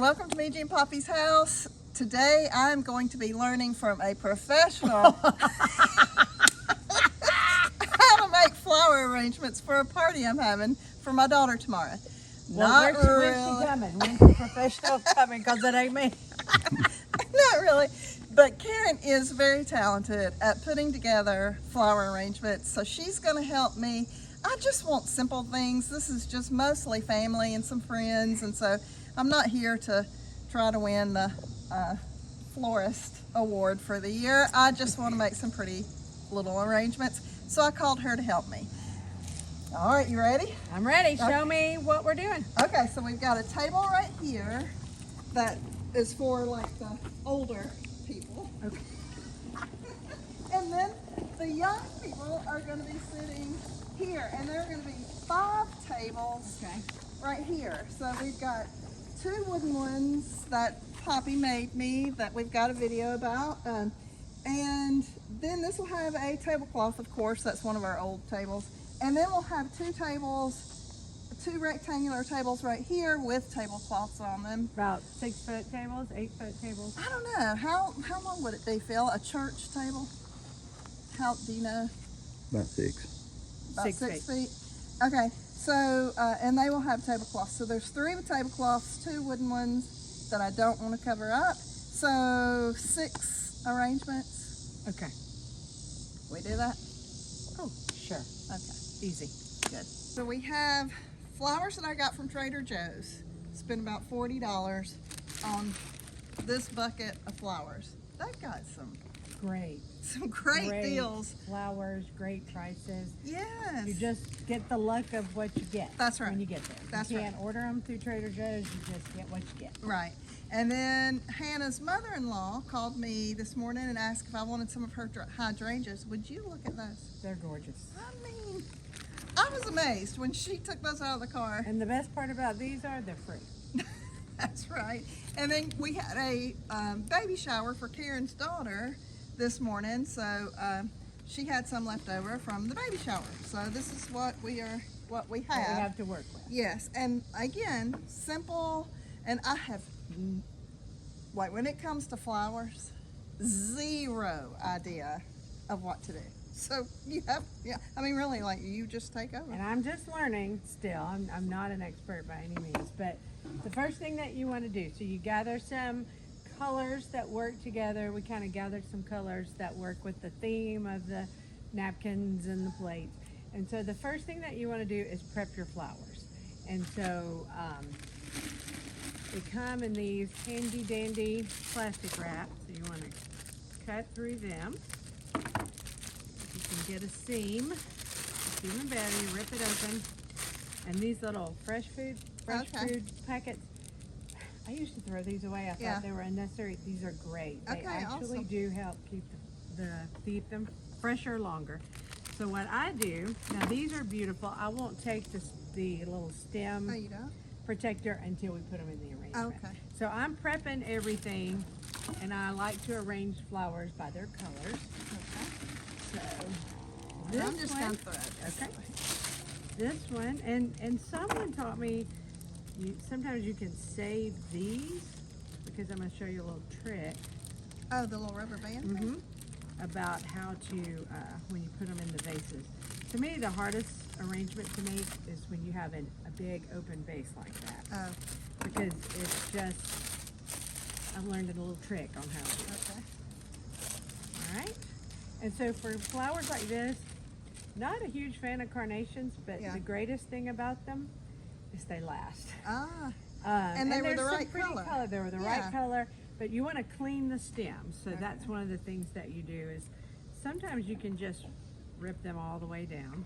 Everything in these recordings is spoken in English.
Welcome to Meiji and Poppy's house. Today I'm going to be learning from a professional how to make flower arrangements for a party I'm having for my daughter tomorrow. Well, where's she coming? When's the professional coming? Because it ain't me. Not really. But Karen is very talented at putting together flower arrangements, so she's going to help me. I just want simple things. This is just mostly family and some friends, and so I'm not here to try to win the florist award for the year. I just want to make some pretty little arrangements, so I called her to help me. All right, you ready? I'm ready. Show me what we're doing. Okay, so we've got a table right here that is for like the older people. Okay. And then the young people are going to be sitting here, and there are going to be 5 tables right here. So we've got 2 wooden ones that Poppy made me that we've got a video about. And then this will have a tablecloth, of course, that's one of our old tables. And then we'll have 2 tables, 2 rectangular tables right here with tablecloths on them. About 6-foot tables, 8-foot tables. I don't know, how long would it be, Phil? A church table? How do you know? About 6. About 6 6 feet. feet. Okay, so and they will have tablecloths. So there's 3 with tablecloths, 2 wooden ones that I don't want to cover up. So 6 arrangements. Okay. We do that? Oh, sure. Okay. Easy. Good. So we have flowers that I got from Trader Joe's. Spent about $40 on this bucket of flowers. They've got some Great. great deals. Flowers, great prices. Yes. You just get the luck of what you get. That's right. When you get there. That's you right. can't order them through Trader Joe's. You just get what you get. Right. And then Hannah's mother-in-law called me this morning and asked if I wanted some of her hydrangeas. Would you look at those? They're gorgeous. I mean, I was amazed when she took those out of the car. And the best part about these are they're free. That's right. And then we had a baby shower for Karen's daughter this morning, so she had some left over from the baby shower. So this is what we have. What we have to work with. Yes, and again, simple. And I have, like, when it comes to flowers, 0 idea of what to do. So you have, I mean, really, like, you just take over. And I'm just learning still. I'm not an expert by any means, but the first thing that you want to do, so you gather some colors that work together. We kind of gathered some colors that work with the theme of the napkins and the plates. And so the first thing that you want to do is prep your flowers. And so they come in these handy dandy plastic wraps. So you want to cut through them. You can get a seam. It's even better, you rip it open. And these little fresh food packets, I used to throw these away. I thought they were unnecessary. These are great. They actually awesome. do help keep them fresher longer. So what I do, now these are beautiful. I won't take the little stem protector until we put them in the arrangement. Okay. So I'm prepping everything, and I like to arrange flowers by their colors. Okay. So This I'm just going to throw it. Okay. This one, and someone taught me, sometimes you can save these, because I'm going to show you a little trick. Oh, the little rubber band? About how to, when you put them in the vases. To me, the hardest arrangement to make is when you have a big open vase like that. Oh. Because it's just, I've learned a little trick on how to do it. Okay. All right. And so for flowers like this, not a huge fan of carnations, but the greatest thing about them is they last. Ah. And they were the right color. They were the right color, but you want to clean the stems. So that's one of the things that you do is sometimes you can just rip them all the way down.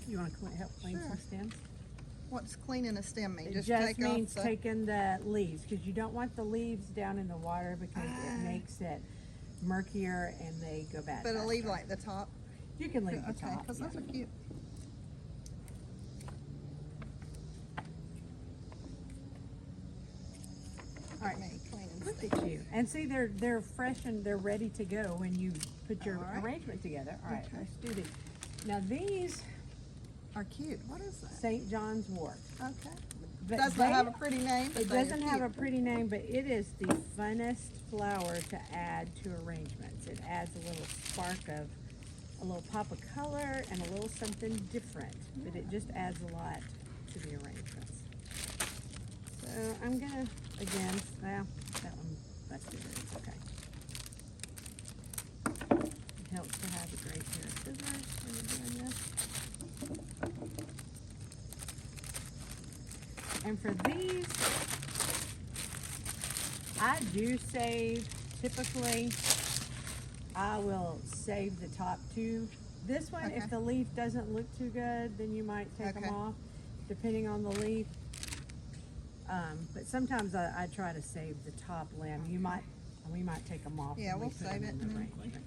You want to help clean some stems? What's cleaning a stem mean? It just means taking the leaves, because you don't want the leaves down in the water because it makes it murkier and they go bad. But I'll leave like the top? You can leave the top. Okay, because those are cute. All right, look at you. And see, they're fresh and they're ready to go when you put your arrangement together. All right, let's do these. Now these are cute. What is that? St. John's wort. Okay. But does not have a pretty name. But It they are doesn't have a cute. pretty name, but it is the funnest flower to add to arrangements. It adds a little spark of, a little pop of color and a little something different, but it just adds a lot to the arrangements. So I'm gonna, again, well, that one busted it, it's okay. It helps to have a great pair of scissors when you're doing this. And for these, I do save, typically, I will save the top two. This one, Okay. if the leaf doesn't look too good, then you might take them Okay. off, depending on the leaf. But sometimes I try to save the top limb. We might take them off. Yeah, when we we'll put save them it in the and then arrangement.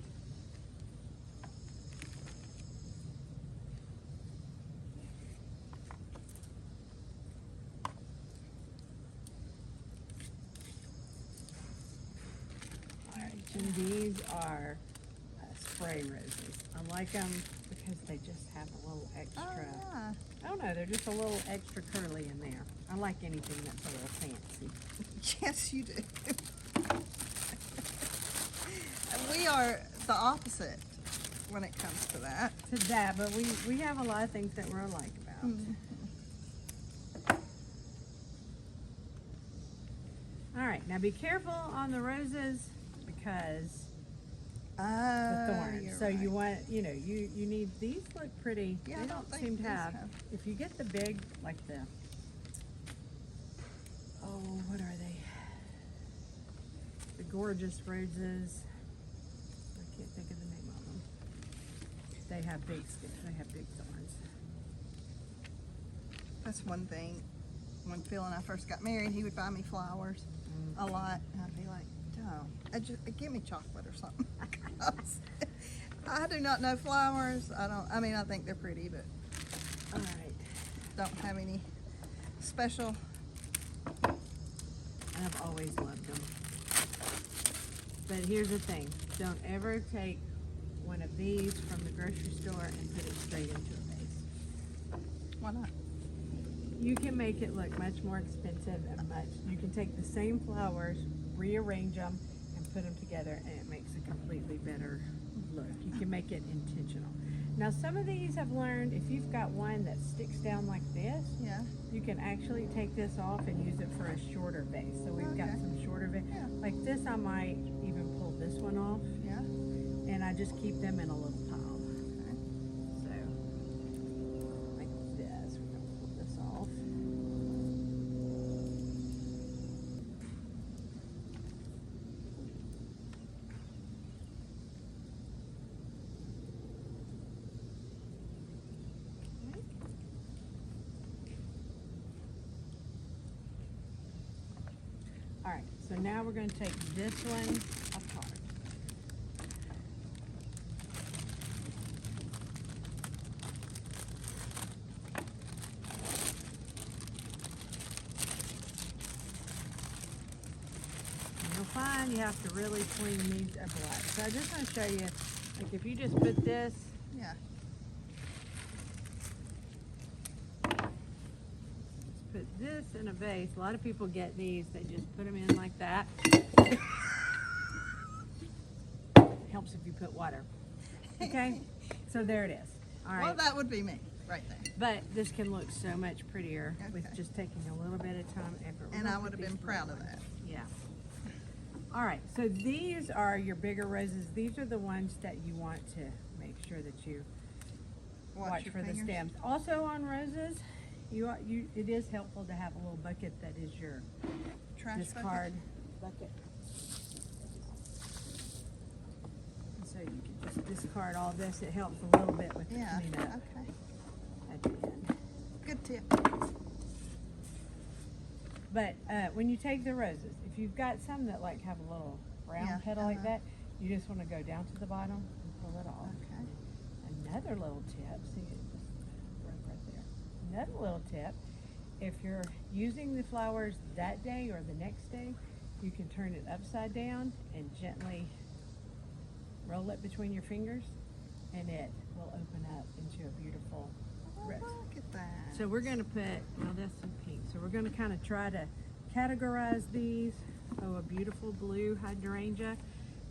And these are spray roses. I like them because they just have a little extra. Oh, yeah. I don't know, they're just a little extra curly in there. I like anything that's a little fancy. Yes, you do. We are the opposite when it comes to that. To that, but we have a lot of things that we're alike about. All right, now be careful on the roses because the thorns. So you want, you need, these look pretty. Yeah, They I don't don't think seem to these have. have. If you get the big, like the, oh, what are they? The gorgeous roses. I can't think of the name of them. They have big sticks. They have big thorns. That's one thing. When Phil and I first got married, he would buy me flowers a lot, and I'd be like, "Don't, give me chocolate or something." I do not know flowers. I mean, I think they're pretty, but All right. don't have any special. I've always loved them. But here's the thing. Don't ever take one of these from the grocery store and put it straight into a vase. Why not? You can make it look much more expensive and you can take the same flowers, rearrange them, and put them together, and it makes a completely better look. You can make it intentional. Now, some of these I've learned, if you've got one that sticks down like this, Yeah. you can actually take this off and use it for a shorter vase. So we've got Okay. some shorter vase. Yeah. Like this, I might even pull this one off, Yeah. and I just keep them in a little pile. Okay. So, like this, we're gonna pull this off. All right, so now we're going to take this one apart. And you'll find you have to really clean these up a lot. So I just want to show you, like if you just put this, Yeah. put this in a vase. A lot of people get these, they just put them in like that. Helps if you put water. Okay, so there it is. All right. Well, that would be me right there. But this can look so much prettier with Okay. just taking a little bit of time, effort. We're And I gonna would put have been these proud little of that. ones. Yeah. All right, so these are your bigger roses. These are the ones that you want to make sure that you watch your for the fingers. stems. Also on roses, it is helpful to have a little bucket that is your Trash discard bucket. And so you can just discard all this. It helps a little bit with the Yeah. cleanup Okay. at the end. Good tip. But when you take the roses, if you've got some that like have a little round Yeah, petal like uh-huh. that, you just want to go down to the bottom and pull it off. Okay. Another little tip, see it just broke right there. Another little tip, if you're using the flowers that day or the next day, you can turn it upside down and gently roll it between your fingers, and it will open up into a beautiful rose. Look at that. So we're going to put, now that's some pink. So we're going to kind of try to categorize these. Oh, a beautiful blue hydrangea.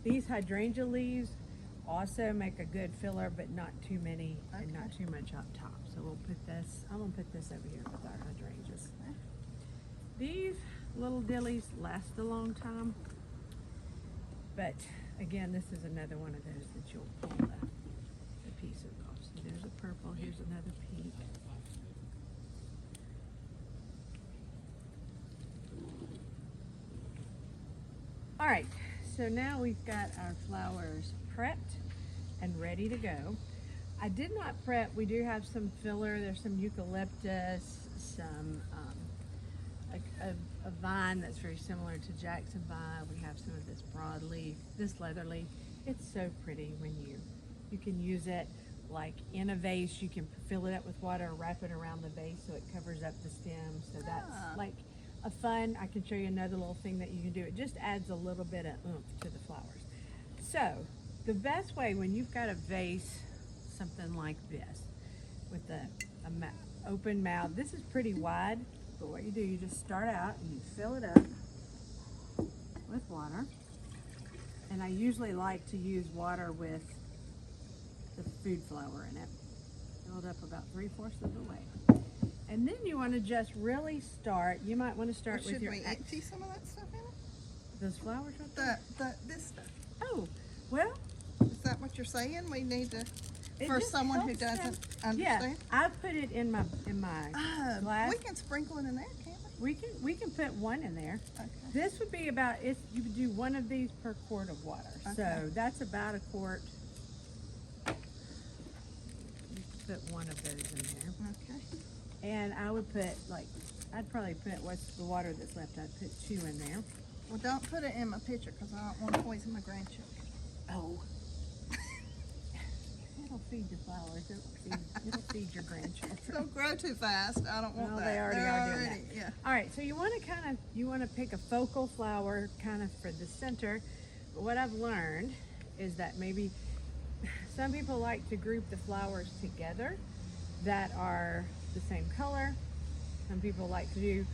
These hydrangea leaves also make a good filler, but not too many and not too much up top. So we'll put this, I'm going to put this over here with our hydrangeas. These little dillies last a long time, but again, this is another one of those that you'll pull the pieces off. So there's a purple, here's another pink. All right, so now we've got our flowers prepped and ready to go. I did not prep, we do have some filler. There's some eucalyptus, some a vine that's very similar to Jackson vine. We have some of this broadleaf, this leather leaf. It's so pretty when you can use it like in a vase. You can fill it up with water, wrap it around the vase so it covers up the stem. So that's like a fun, I can show you another little thing that you can do. It just adds a little bit of oomph to the flowers. So the best way when you've got a vase, something like this, with a open mouth, this is pretty wide, but what you do, you just start out and you fill it up with water. And I usually like to use water with the food flower in it. Fill it up about 3/4 of the way. And then you want to just really start, you might want to start with your... Should we empty some of that stuff in it? Those flowers right there? This stuff. Oh, well... Is that what you're saying? We need to, It for just someone who helps them. doesn't understand? Yeah, I put it in my glass. We can sprinkle it in there, can't we? We can put one in there. Okay. This would be about, you would do one of these per quart of water. Okay. So that's about a quart. You could put one of those in there. Okay. And I would put I'd probably put, what's the water that's left, I'd put 2 in there. Well, don't put it in my pitcher because I don't want to poison my grandchildren. Oh. It'll feed the flowers. It'll feed your grandchildren. Don't grow too fast. I don't want Well, that. they already They're are doing already, that. yeah. All right, so you want to pick a focal flower kind of for the center. But what I've learned is that maybe some people like to group the flowers together that are the same color. Some people like to do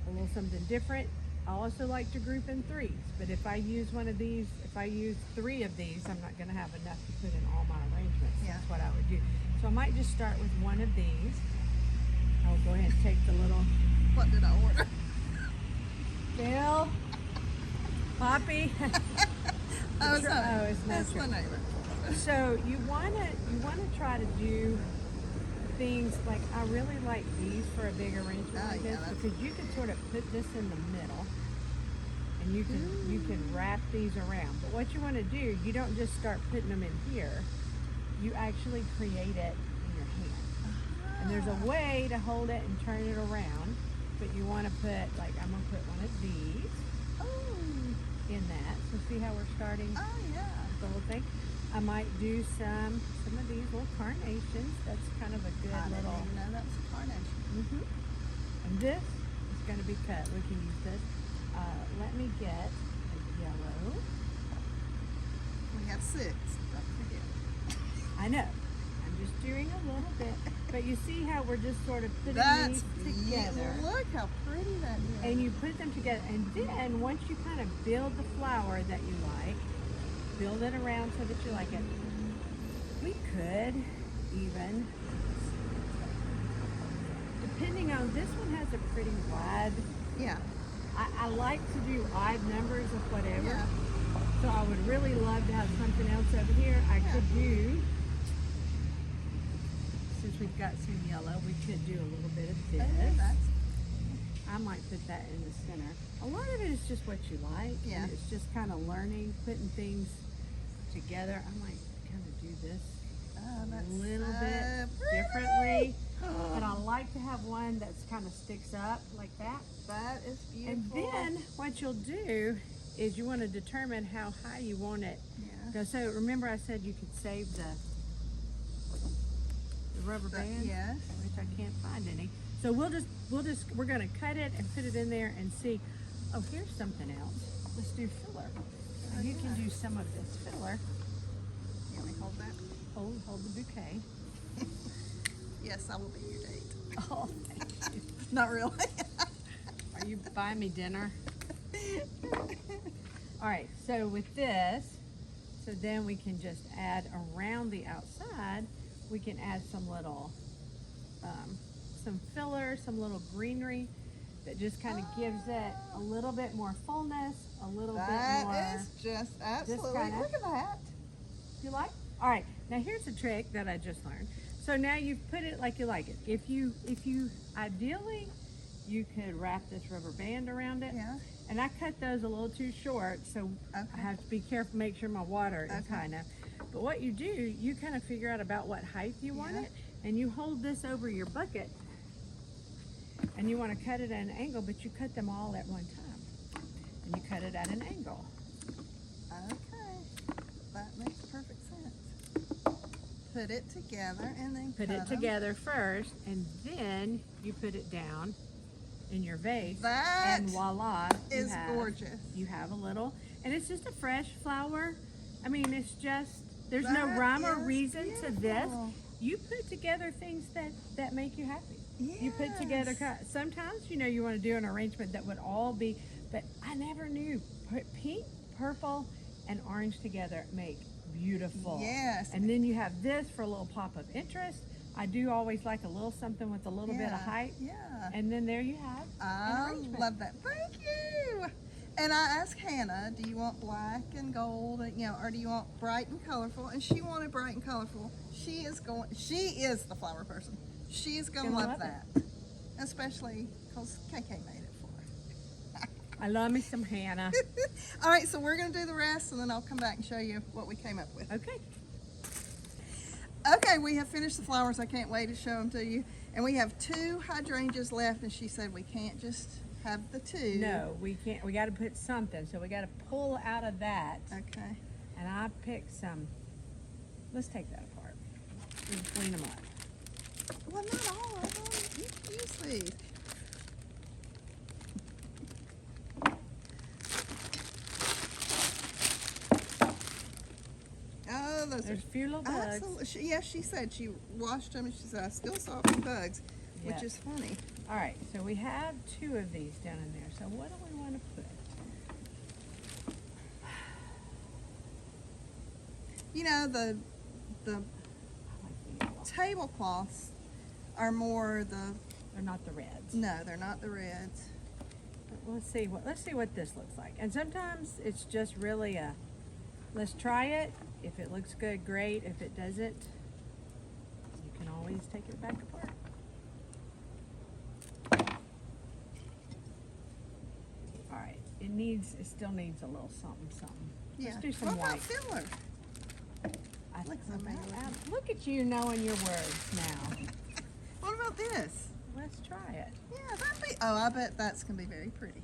a little something different. I also like to group in 3s, but if I use one of these, if I use 3 of these, I'm not going to have enough to put in all my arrangements. Yeah. That's what I would do. So I might just start with one of these. I'll go ahead and take the little... What did I order? Bill, Poppy. Oh, it's it's not that's true. my neighbor. So you wanna try to do things like, I really like these for a big arrangement like yeah, this, that's- because you can sort of put this in the middle and you can wrap these around. But what you want to do, you don't just start putting them in here. You actually create it in your hand. And there's a way to hold it and turn it around, but you want to put, like, I'm going to put one of these in that. So see how we're starting Oh, yeah. the whole thing? I might do some of these little carnations. That's kind of a good I didn't little... even know that was a carnation. And this is going to be cut. We can use this. Let me get a yellow. We have 6. Don't forget. I know. I'm just doing a little bit. But you see how we're just sort of putting That's these together. Look how pretty that is. And you put them together. And then once you kind of build the flower that you like, build it around so that you like it. We could even, depending on, this one has a pretty wide, Yeah. I like to do odd numbers of whatever. Yeah. So I would really love to have something else over here. I could do, since we've got some yellow, we could do a little bit of this. I might put that in the center. A lot of it is just what you like. Yeah. And it's just kind of learning, putting things together. I might kind of do this a little bit differently. But I like to have one that's kind of sticks up like that. That is beautiful. And then what you'll do is you want to determine how high you want it. Yeah. So remember I said you could save the rubber band? Yes. Which I can't find any. So we're going to cut it and put it in there and see. Oh, here's something else. Let's do filler. So you can do some of this filler. Can we hold that? Hold the bouquet. Yes, I will be your date. Oh, thank you. Not really. Are you buying me dinner? All right, so with this, so then we can just add around the outside, we can add some little, some filler, some little greenery that just kind of gives it a little bit more fullness, a little bit more. That is just absolutely, kinda- look at that. You like? All right, now here's a trick that I just learned. So now you've put it like you like it. If you ideally, you could wrap this rubber band around it. Yeah. And I cut those a little too short, so I Okay. have to be careful, make sure my water is Okay. high enough. But what you do, you kind of figure out about what height you want Yeah. it, and you hold this over your bucket, and you want to cut it at an angle, but you cut them all at one time. And you cut it at an angle. Okay, that makes perfect sense. Put it together and then Put cut it 'em. together first, and then you put it down in your vase. That and voila, is gorgeous. You have a little, and it's just a fresh flower. I mean, it's just, there's no That rhyme or is reason to this. beautiful. You put together things that make you happy. You put together, Yes. sometimes, you want to do an arrangement that would all be, but I never knew, put pink, purple, and orange together make beautiful. Yes. And then you have this for a little pop of interest. I do always like a little something with a little bit of Yeah, height. Yeah. And then there you have an I arrangement. love that. Thank you. And I asked Hannah, do you want black and gold, or do you want bright and colorful? And she wanted bright and colorful. She is the flower person. She's going to Gonna love love that. Especially because KK made it for her. I love me some Hannah. All right, so we're going to do the rest and then I'll come back and show you what we came up with. Okay. Okay, we have finished the flowers. I can't wait to show them to you. And we have 2 hydrangeas left, and she said we can't just have the 2. No, we can't. We got to put something. So we got to pull out of that. Okay. And I picked some. Let's take that apart and clean them up. Well, not all of them. You can use these. Oh, those There's are a few little bugs. absolutely. Yes, she said she washed them, and she said I still saw a few bugs, Yeah. which is funny. All right, so we have 2 of these down in there. So what do we want to put? You know, the I like the yellow. tablecloths are more the They're not the reds. no, they're not the reds. But let's see what this looks like. And sometimes it's just really a let's try it. If it looks good, great. If it doesn't, you can always take it back apart. All right, it still needs a little something. Yeah. Let's do some what white. about filler? I Like think some look at you knowing your words now. What about this? Let's try it. Yeah, that'd be. Oh, I bet that's gonna be very pretty.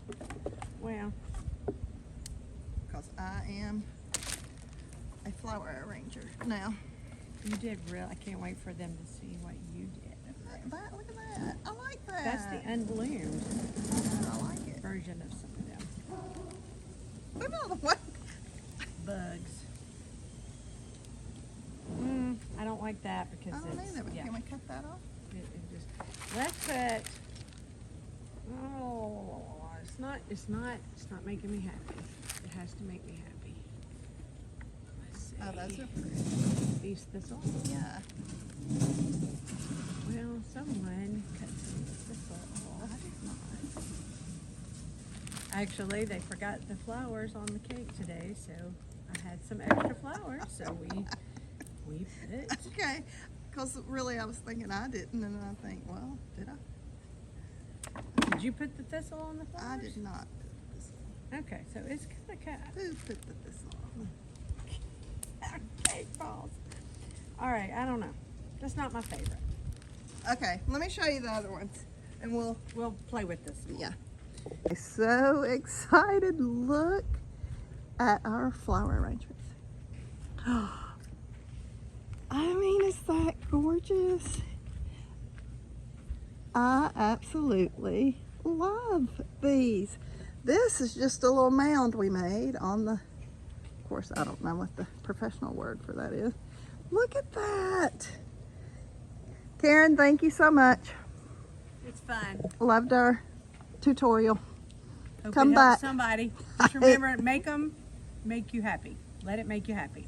Well, Because I am a flower arranger now. you did real. I can't wait for them to see what you did. Look at that. I like that. That's the unbloomed I like it. version of some of them. What about the what? Bugs. I don't like that because I don't it's, either, but yeah, can we cut that off? it just, let's put, it's not making me happy. It has to make me happy. Let's see. Oh, those are pretty. These thistle. Yeah. Well, someone cut some thistle I off. did not. Actually, they forgot the flowers on the cake today, so I had some extra flowers, so we put. Okay. Because really, I was thinking I didn't, and then I think, well, did I? Did you put the thistle on the flowers? I did not put this on. Okay, so it's kind of cut. Who put the thistle on? Cake balls. All right, I don't know. That's not my favorite. Okay, let me show you the other ones, and We'll play with this. yeah. So excited! Look at our flower arrangements. I mean, is that gorgeous? I absolutely love these. This is just a little mound we made on the, of course, I don't know what the professional word for that is. Look at that. Karen, thank you so much. It's fun. Loved our tutorial. Hope Come it helps back. somebody. Just remember, make you happy. Let it make you happy.